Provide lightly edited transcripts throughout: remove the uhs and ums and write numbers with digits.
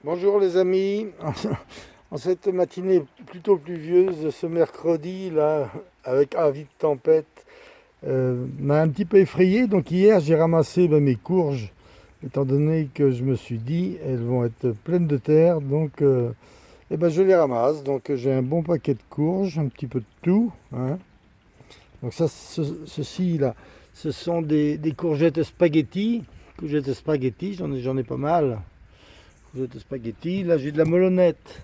Bonjour les amis, en cette matinée plutôt pluvieuse de ce mercredi là, avec avis de tempête, m'a un petit peu effrayé. Donc hier j'ai ramassé mes courges, étant donné que je me suis dit elles vont être pleines de terre, donc je les ramasse. Donc j'ai un bon paquet de courges, un petit peu de tout, hein. Donc ça, ceci là, ce sont des courgettes spaghetti. Courgettes spaghetti, j'en ai pas mal. De spaghetti. Là, j'ai de la melonnette.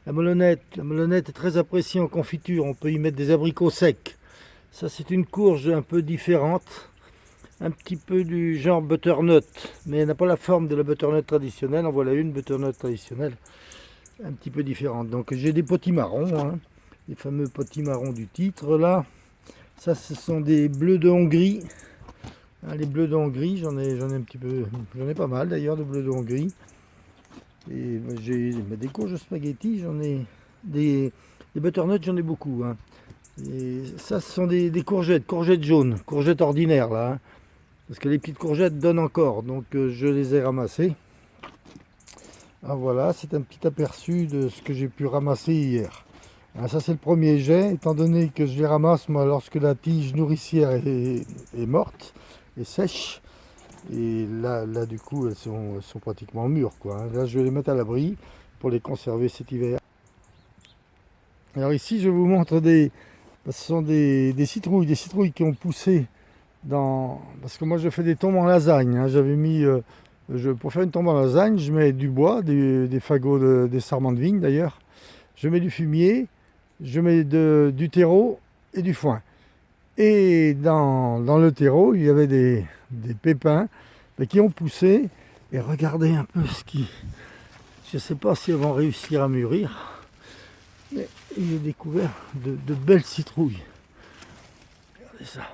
La melonnette est très appréciée en confiture. On peut y mettre des abricots secs. Ça, c'est une courge un peu différente. Un petit peu du genre butternut. Mais elle n'a pas la forme de la butternut traditionnelle. En voilà une butternut traditionnelle. Un petit peu différente. Donc, j'ai des potimarrons. Hein, les fameux potimarrons du titre, là. Ça, ce sont des bleus de Hongrie. Hein, les bleus de Hongrie, j'en ai un petit peu. J'en ai pas mal d'ailleurs de bleus de Hongrie. Et j'ai des courges spaghetti, j'en ai des butternuts, j'en ai beaucoup, hein. Et ça, ce sont des courgettes jaunes, courgettes ordinaires là, hein. Parce que les petites courgettes donnent encore, donc je les ai ramassées. Ah, voilà, c'est un petit aperçu de ce que j'ai pu ramasser hier. Ah, ça, c'est le premier jet, étant donné que je les ramasse moi lorsque la tige nourricière est morte et sèche. Et là, du coup, elles sont pratiquement mûres, quoi, hein. Là, je vais les mettre à l'abri pour les conserver cet hiver. Alors ici, je vous montre ce sont des citrouilles qui ont poussé parce que moi, je fais des tombes en lasagne, hein. J'avais mis, pour faire une tombe en lasagne, je mets du bois, des fagots, des sarments de vigne d'ailleurs. Je mets du fumier, je mets du terreau et du foin. Et dans le terreau, il y avait des pépins qui ont poussé. Et regardez un peu je ne sais pas si elles vont réussir à mûrir. Mais j'ai découvert de belles citrouilles. Regardez ça.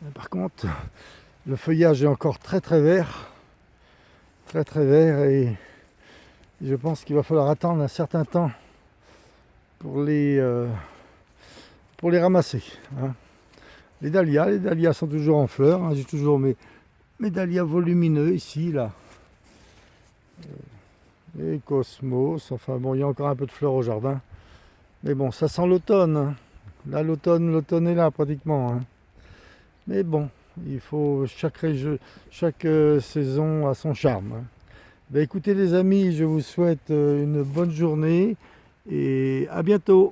Mais par contre, le feuillage est encore très très vert. Très très vert. Et je pense qu'il va falloir attendre un certain temps pour les ramasser, hein. Les dahlias sont toujours en fleurs, hein. J'ai toujours mes dahlias volumineux ici, là. Les cosmos, enfin bon, il y a encore un peu de fleurs au jardin. Mais bon, ça sent l'automne, hein. Là, l'automne est là pratiquement, hein. Mais bon, il faut chaque saison a son charme, hein. Ben, écoutez les amis, je vous souhaite une bonne journée et à bientôt.